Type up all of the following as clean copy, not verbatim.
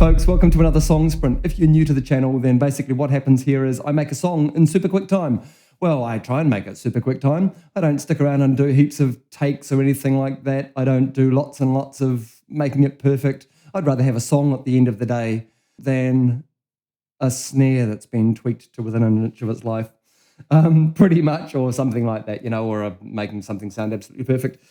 folks, welcome to another song sprint. If you're new to the channel, then basically what happens here is I make a song in super quick time. Well, I try and make it super quick time. I don't stick around and do heaps of takes or anything like that. I don't do lots and lots of making it perfect. I'd rather have a song at the end of the day than a snare that's been tweaked to within an inch of its life, pretty much, or something like that, or making something sound absolutely perfect.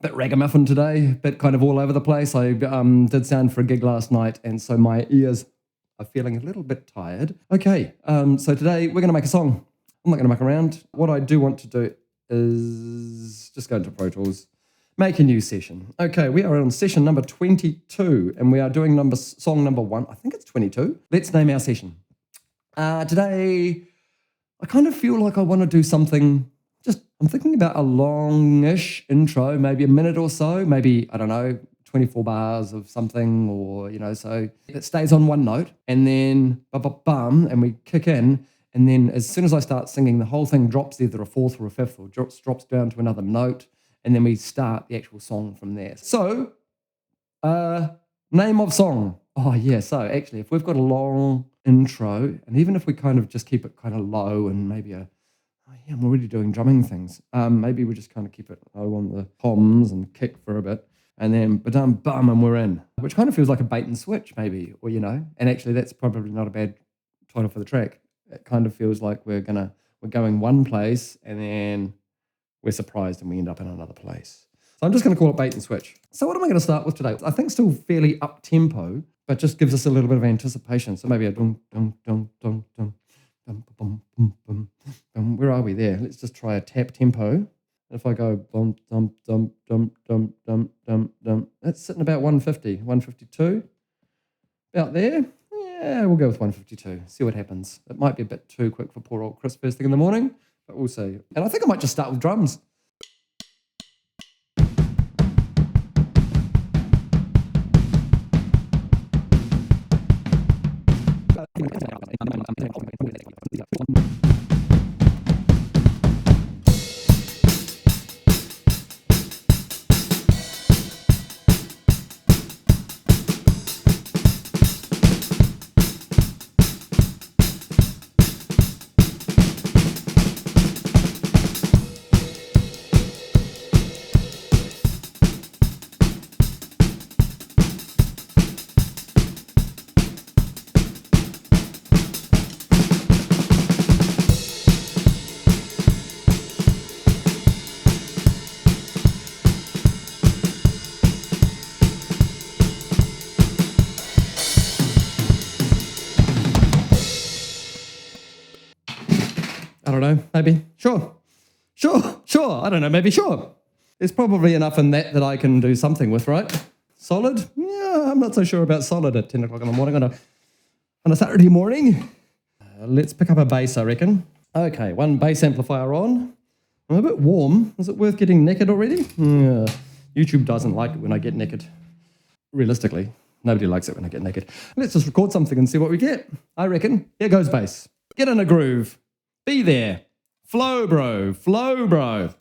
Bit ragamuffin today, bit kind of all over the place. I did sound for a gig last night, and so my ears are feeling a little bit tired. Okay, so today we're going to make a song. I'm not going to muck around. What I do want to do is just go into Pro Tools, make a new session. Okay, we are on session number 22, and we are doing song number 1. I think it's 22. Let's name our session. Today, I kind of feel like I want to do something. I'm thinking about a long-ish intro, maybe a minute or so, maybe, I don't know, 24 bars of something, or, so it stays on one note, and then bum, and we kick in, and then as soon as I start singing, the whole thing drops either a fourth or a fifth, or drops down to another note, and then we start the actual song from there. So, name of song. Oh, yeah, so actually, if we've got a long intro, and even if we kind of just keep it kind of low and maybe I'm already doing drumming things. Maybe we just kind of keep it low on the toms and kick for a bit, and then bum, and we're in. Which kind of feels like a bait and switch, maybe, or And actually, that's probably not a bad title for the track. It kind of feels like we're going one place, and then we're surprised and we end up in another place. So I'm just going to call it bait and switch. So what am I going to start with today? I think still fairly up tempo, but just gives us a little bit of anticipation. So maybe a dum dum dum dum dum. Where are we there? Let's just try a tap tempo. If I go bum dum dum dum dum dum dum dum, that's sitting about 150, 152. About there. Yeah, we'll go with 152. See what happens. It might be a bit too quick for poor old Chris first thing in the morning, but we'll see. And I think I might just start with drums. I don't know, maybe, sure, I don't know, maybe, sure. There's probably enough in that I can do something with, right? Solid? Yeah, I'm not so sure about solid at 10 o'clock in the morning on a Saturday morning. Let's pick up a bass, I reckon. Okay, one bass amplifier on. I'm a bit warm. Is it worth getting naked already? Yeah. YouTube doesn't like it when I get naked. Realistically, nobody likes it when I get naked. Let's just record something and see what we get. I reckon. Here goes bass. Get in a groove. Be there. Flow, bro. Flow, bro.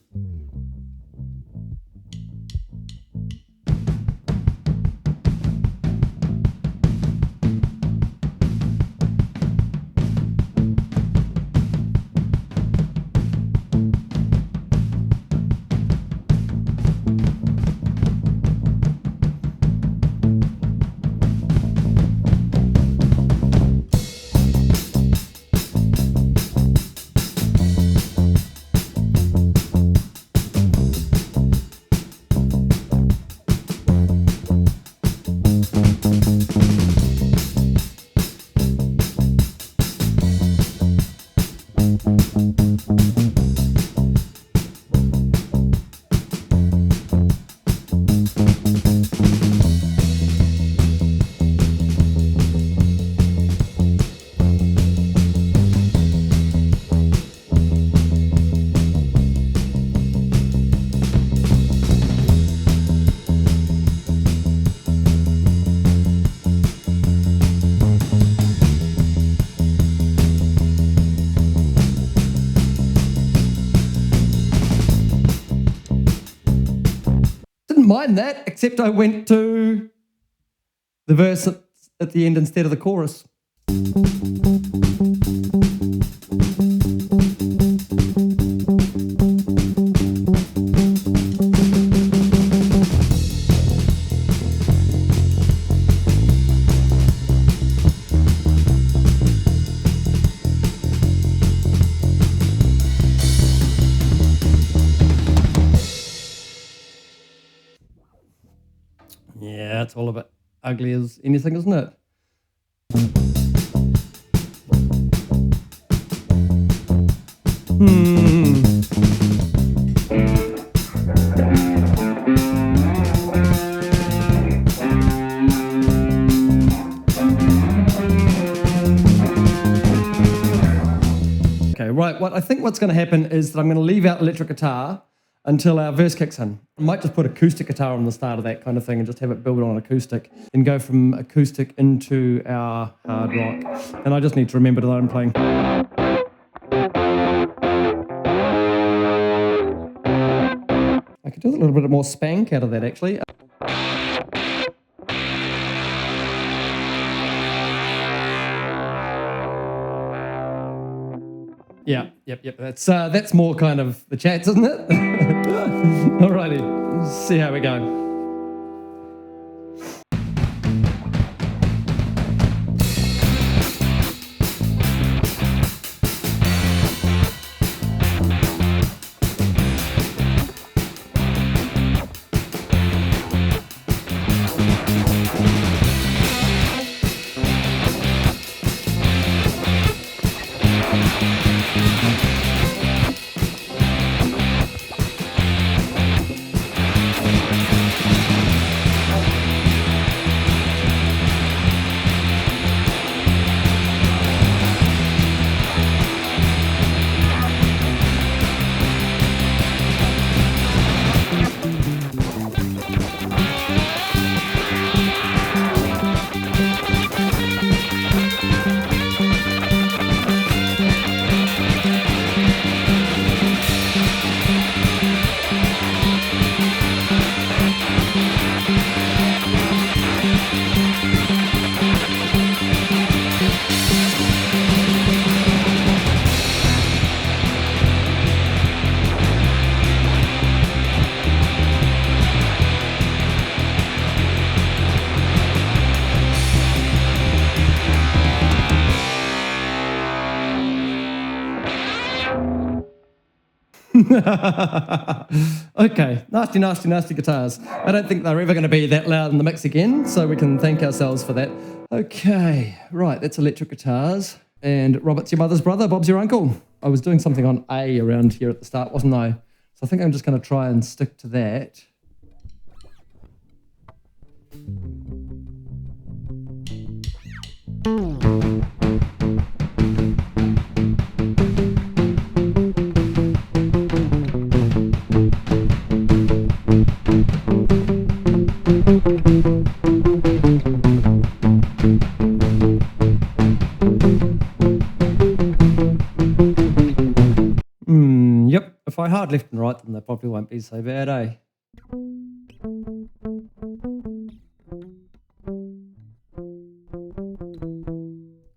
mind that, except I went to the verse at the end instead of the chorus. Yeah, it's all a bit ugly as anything, isn't it? Okay, right, I think what's going to happen is that I'm going to leave out electric guitar until our verse kicks in. I might just put acoustic guitar on the start of that kind of thing and just have it build on acoustic and go from acoustic into our hard rock. And I just need to remember that I'm playing. I could do a little bit more spank out of that, actually. Yep. That's more kind of the chats, isn't it? Alrighty, let's see how we go. Okay, nasty guitars. I don't think they're ever going to be that loud in the mix again, so we can thank ourselves for that. Okay, right, that's electric guitars. And Robert's your mother's brother, Bob's your uncle. I was doing something on A around here at the start, wasn't I? So I think I'm just going to try and stick to that. Yep, if I hard left and right, then they probably won't be so bad, eh?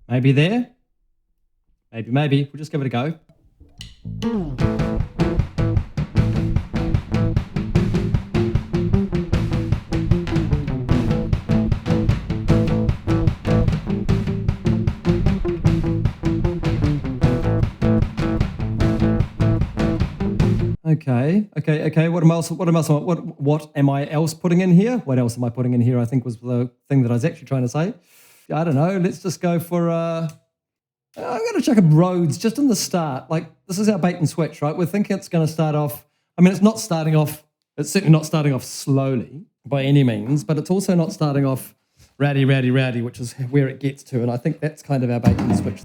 Maybe there? Maybe. We'll just give it a go. Okay. What am I else putting in here? What else am I putting in here? I think was the thing that I was actually trying to say. I don't know. Let's just go for I'm going to chuck a Rhodes just in the start. Like, this is our bait and switch, right? We're thinking it's going to start off. I mean, it's certainly not starting off slowly by any means, but it's also not starting off rowdy, which is where it gets to. And I think that's kind of our bait and switch.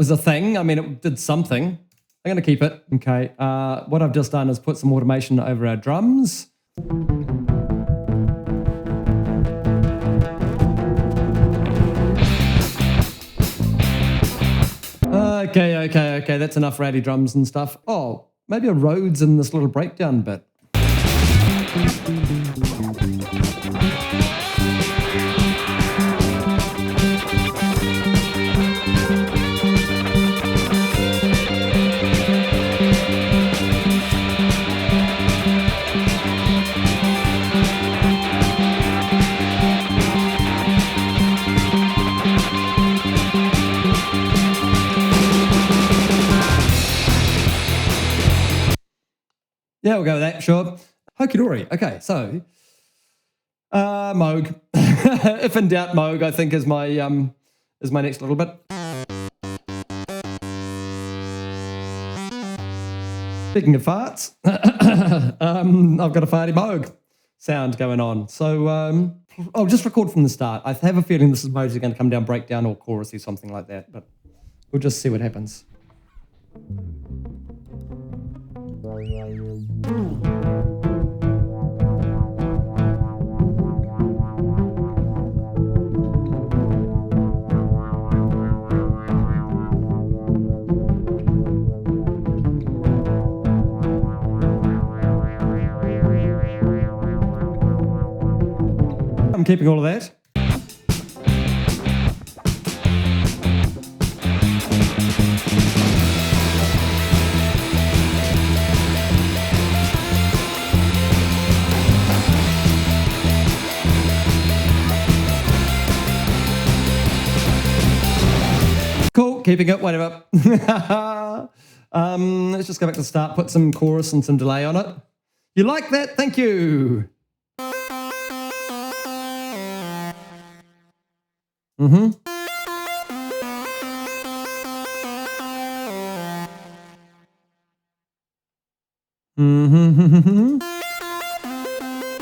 was a thing. I mean, it did something. I'm going to keep it. Okay. What I've just done is put some automation over our drums. Okay. That's enough ratty drums and stuff. Oh, maybe a Rhodes in this little breakdown bit. Yeah, we'll go with that, sure. Hoki-dory. Okay, so Moog. If in doubt, Moog, I think is my next little bit. Speaking of farts, I've got a farty Moog sound going on. So I'll just record from the start. I have a feeling this is mostly going to come down breakdown or chorus or something like that, but we'll just see what happens. I'm keeping all of that. Cool, keeping it, whatever. Let's just go back to the start, put some chorus and some delay on it. You like that? Thank you.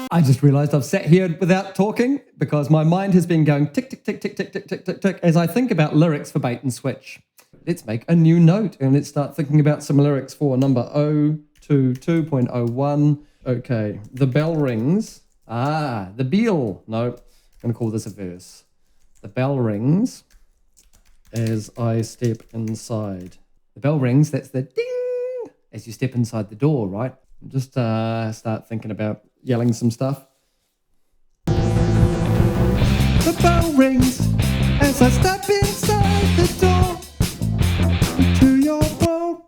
I just realized I've sat here without talking because my mind has been going tick, tick, tick, tick, tick, tick, tick, tick, tick, as I think about lyrics for Bait and Switch. Let's make a new note and let's start thinking about some lyrics for number 022.01. Okay, the bell rings. The bell. No, I'm going to call this a verse. The bell rings as I step inside. The bell rings, that's the ding as you step inside the door, right? Just start thinking about yelling some stuff. The bell rings as I step inside the door into your world,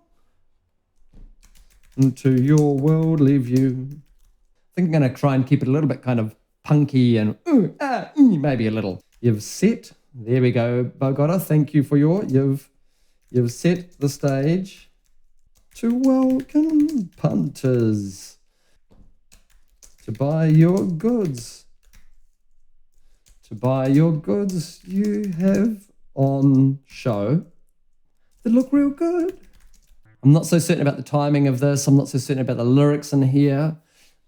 into your worldly view. I think I'm going to try and keep it a little bit kind of punky and maybe a little. You've set, there we go, Bogota, thank you for your, you've set the stage to welcome punters to buy your goods. To buy your goods you have on show that look real good. I'm not so certain about the timing of this. I'm not so certain about the lyrics in here.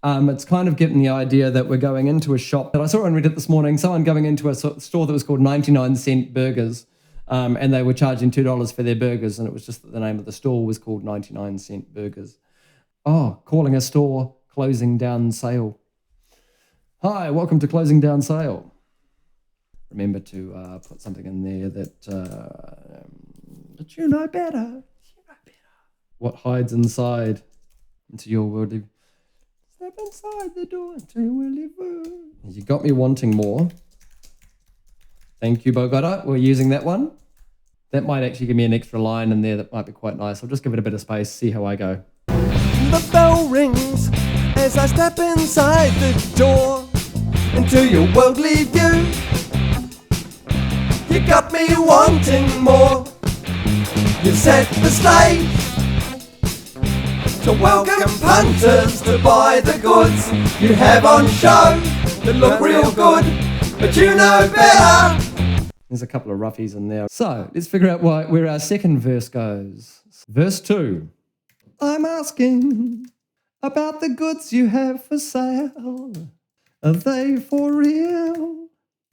It's kind of getting the idea that we're going into a shop that I saw on Reddit this morning, someone going into a store that was called 99-cent burgers, and they were charging $2 for their burgers, and it was just that the name of the store was called 99-cent burgers. Oh, calling a store closing down sale. Hi, welcome to closing down sale. Remember to put something in there that, but you know better. You know better. What hides inside into your worldly. Step inside the door into your worldly view. You got me wanting more. Thank you, Bogota. We're using that one. That might actually give me an extra line in there that might be quite nice. I'll just give it a bit of space, see how I go. The bell rings as I step inside the door into your worldly view. You got me wanting more. You've set the stage to welcome punters to buy the goods you have on show that look real good, but you know better. There's a couple of roughies in there. So let's figure out where our second verse goes. Verse 2. I'm asking about the goods you have for sale. Are they for real?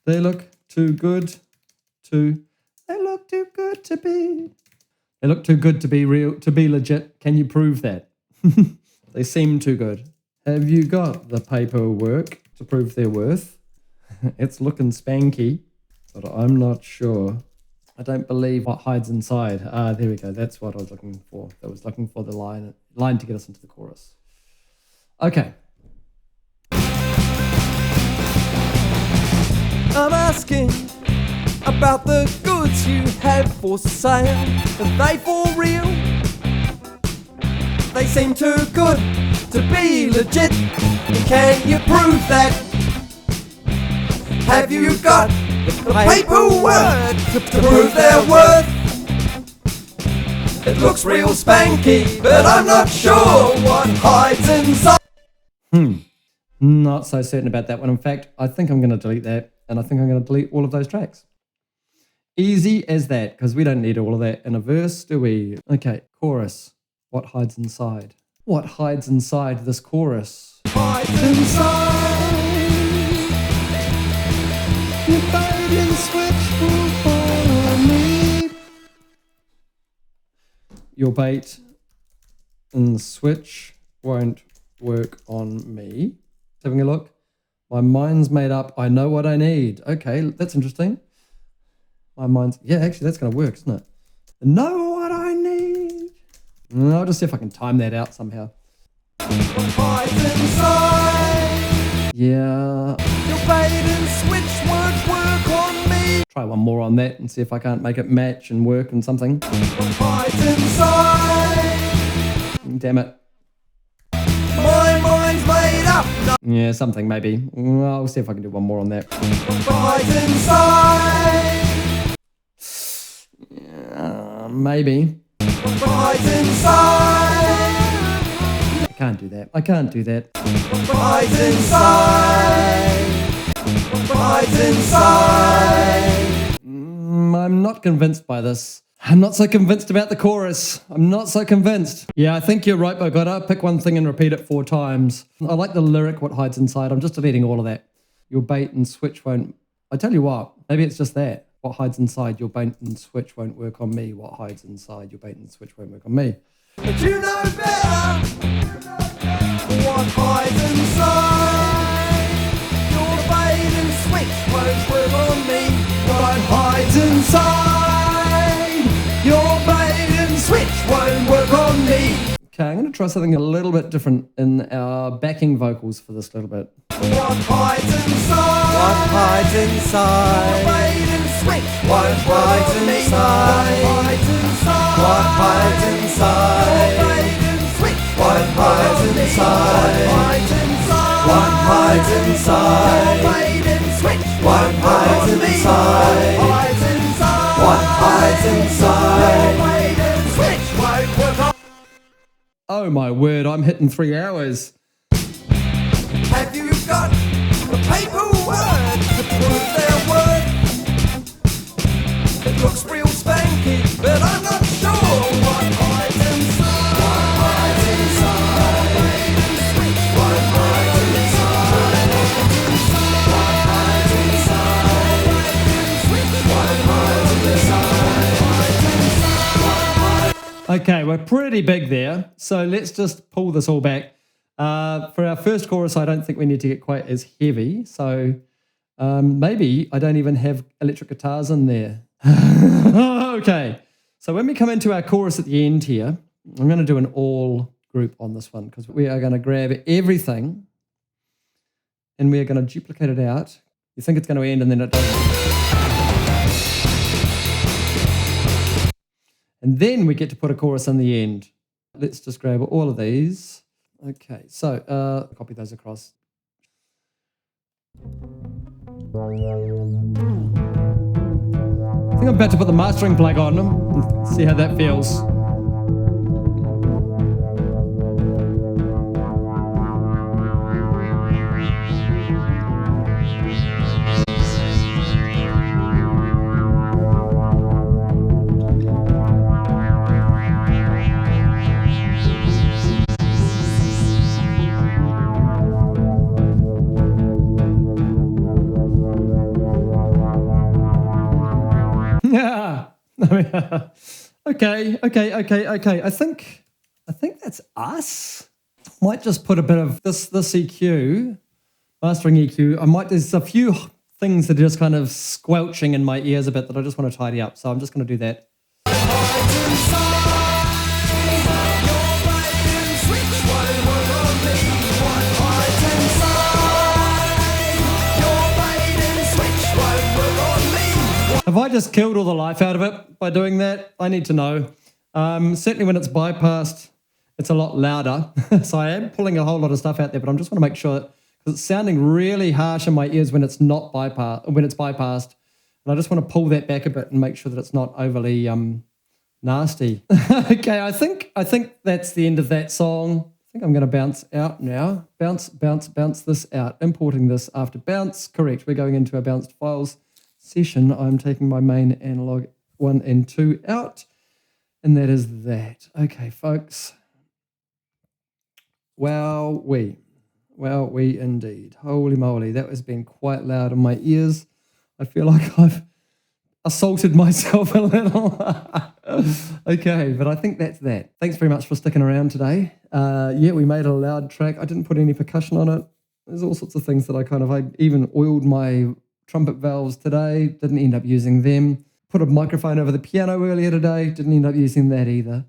They look too good to be. They look too good to be real, to be legit. Can you prove that? They seem too good. Have you got the paperwork to prove their worth? It's looking spanky, but I'm not sure. I don't believe what hides inside. Ah, there we go. That's what I was looking for. I was looking for the line to get us into the chorus. Okay. I'm asking about the goods you have for sale. Are they for real? They seem too good to be legit. Can you prove that? Have you got the paperwork to prove their worth? It looks real spanky, but I'm not sure what hides inside. Not so certain about that one. In fact, I think I'm going to delete that, and I think I'm going to delete all of those tracks. Easy as that, because we don't need all of that in a verse, do we? Okay, chorus. What hides inside? What hides inside this chorus? Hides inside. Your bait and switch will follow me. Your bait and switch won't work on me. Having a look. My mind's made up. I know what I need. Okay, that's interesting. My mind's... Yeah, actually, that's going to work, isn't it? Know what I need. I'll just see if I can time that out somehow. Yeah. Your bait and switch won't work on me. Try one more on that and see if I can't make it match and work and something. Damn it. My mind's made up. Yeah, something maybe. I'll see if I can do one more on that. Maybe. I can't do that. I can't do that. I'm not convinced by this. I'm not so convinced about the chorus. I'm not so convinced. Yeah, I think you're right, but gotta pick one thing and repeat it 4 times. I like the lyric, what hides inside. I'm just deleting all of that. Your bait and switch won't... I tell you what, maybe it's just that. What hides inside, your bait and switch won't work on me. What hides inside, your bait and switch won't work on me. But you know better. What hides inside, your bait and switch won't work on me. What hides inside, your bait and switch won't work on me. Okay, I'm going to try something a little bit different in our backing vocals for this little bit. What hides inside, what hides inside, your bait and switch won't work on me. What hides inside, your bait and switch won't work on me. What hides inside, your bait and switch won't work on me. What hides inside, your bait and switch won't work on me. Oh my word, I'm hitting 3 hours. Have you got the paperwork to prove their worth? It looks real spanky, but I'm not sure what hides inside. What hides inside? What hides inside? What hides inside? What hides inside? Okay, we're pretty big there, so let's just pull this all back. For our first chorus, I don't think we need to get quite as heavy, so maybe I don't even have electric guitars in there. Okay, so when we come into our chorus at the end here, I'm going to do an all group on this one because we are going to grab everything and we are going to duplicate it out. You think it's going to end and then it doesn't. And then we get to put a chorus in the end. Let's just grab all of these. Okay, so copy those across. I think I'm about to put the mastering plug on them. See how that feels. Yeah, Okay. I think that's us. Might just put a bit of this EQ, mastering EQ. There's a few things that are just kind of squelching in my ears a bit that I just want to tidy up. So I'm just going to do that. Have I just killed all the life out of it by doing that? I need to know. Certainly when it's bypassed, it's a lot louder. So I am pulling a whole lot of stuff out there, but I just want to make sure, because it's sounding really harsh in my ears when it's not bypassed. And I just want to pull that back a bit and make sure that it's not overly nasty. Okay, I think that's the end of that song. I think I'm going to bounce out now. Bounce this out. Importing this after bounce. Correct. We're going into our bounced files session. I'm taking my main analog 1 and 2 out. And that is that. Okay, folks. Well, we indeed. Holy moly, that has been quite loud in my ears. I feel like I've assaulted myself a little. Okay, but I think that's that. Thanks very much for sticking around today. Yeah, we made a loud track. I didn't put any percussion on it. There's all sorts of things that I even oiled my trumpet valves today. Didn't end up using them. Put a microphone over the piano earlier today. Didn't end up using that either.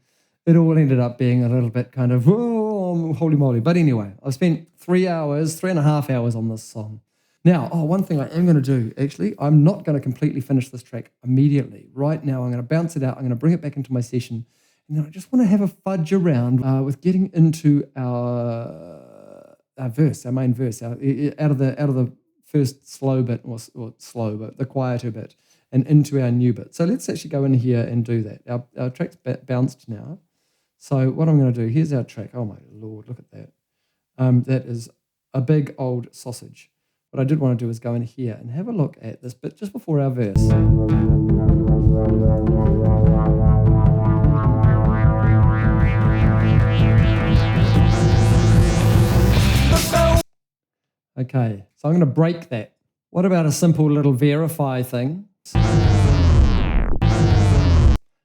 It all ended up being a little bit kind of, oh, holy moly. But anyway, I've spent 3.5 hours on this song. Now, one thing I am going to do, actually, I'm not going to completely finish this track immediately. Right now, I'm going to bounce it out. I'm going to bring it back into my session. And then I just want to have a fudge around with getting into our verse, our main verse, out of the first slow bit, or slow, but the quieter bit, and into our new bit. So let's actually go in here and do that. Our track's bounced now. So what I'm going to do, here's our track. Oh my Lord, look at that. That is a big old sausage. What I did want to do is go in here and have a look at this bit just before our verse. Okay, so I'm going to break that. What about a simple little verify thing?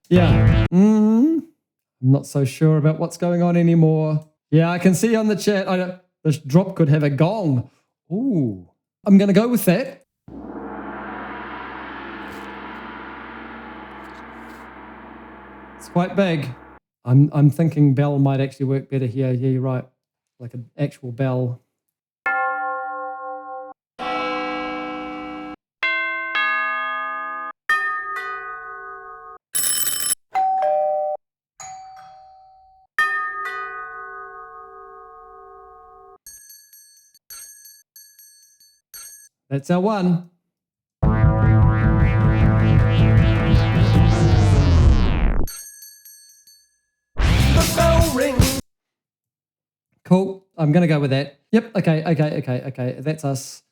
Yeah. I'm not so sure about what's going on anymore. Yeah, I can see on the chat, this drop could have a gong. Ooh. I'm going to go with that. It's quite big. I'm thinking bell might actually work better here. Yeah, you're right. Like an actual bell. That's our one. The bell rings. Cool. I'm going to go with that. Yep. Okay. That's us.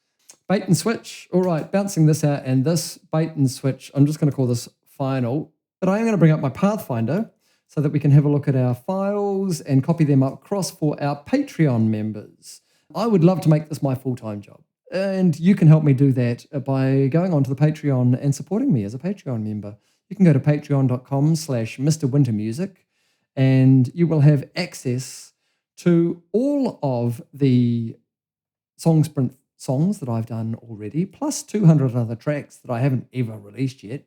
Bait and switch. All right. Bouncing this out and this bait and switch. I'm just going to call this final. But I am going to bring up my Pathfinder so that we can have a look at our files and copy them up across for our Patreon members. I would love to make this my full-time job. And you can help me do that by going onto the Patreon and supporting me as a Patreon member. You can go to patreon.com/MrWinterMusic and you will have access to all of the Song Sprint songs that I've done already, plus 200 other tracks that I haven't ever released yet,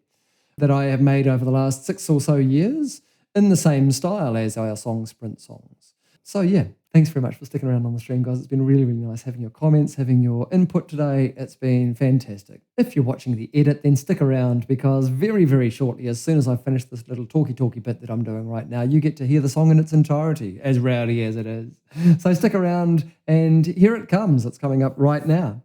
that I have made over the last 6 or so years in the same style as our Song Sprint songs. So yeah, thanks very much for sticking around on the stream, guys. It's been really, really nice having your comments, having your input today. It's been fantastic. If you're watching the edit, then stick around because very, very shortly, as soon as I finish this little talky bit that I'm doing right now, you get to hear the song in its entirety, as rowdy as it is. So stick around and here it comes. It's coming up right now.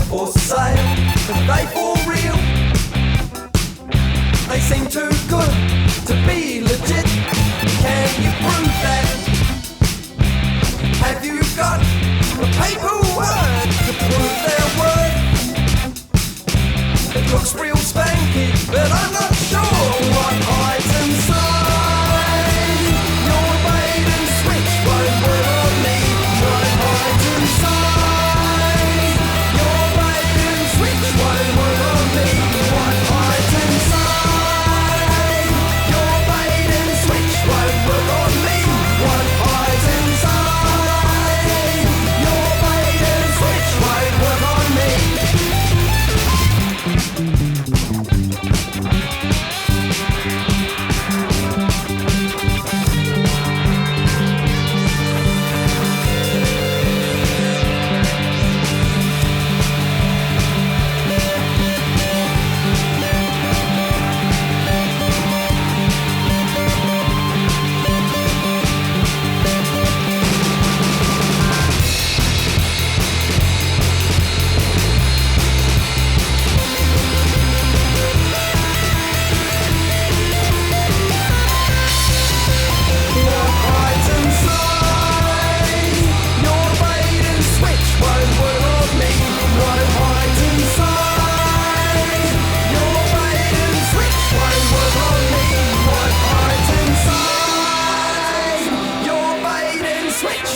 for sale, but they for real. They seem too good to be legit. Can you prove that? Have you got the paperwork to prove their worth? It looks real spanky, but I'm not sure what hides inside. Your bait and switch won't work on me. What hides inside? Your bait and switch won't work on me. What hides inside? Your bait and switch won't work on me. What hides inside? Your bait and switch won't work on me.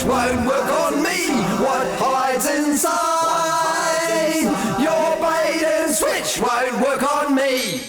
Won't work on me. What hides inside? Your bait and switch won't work on me.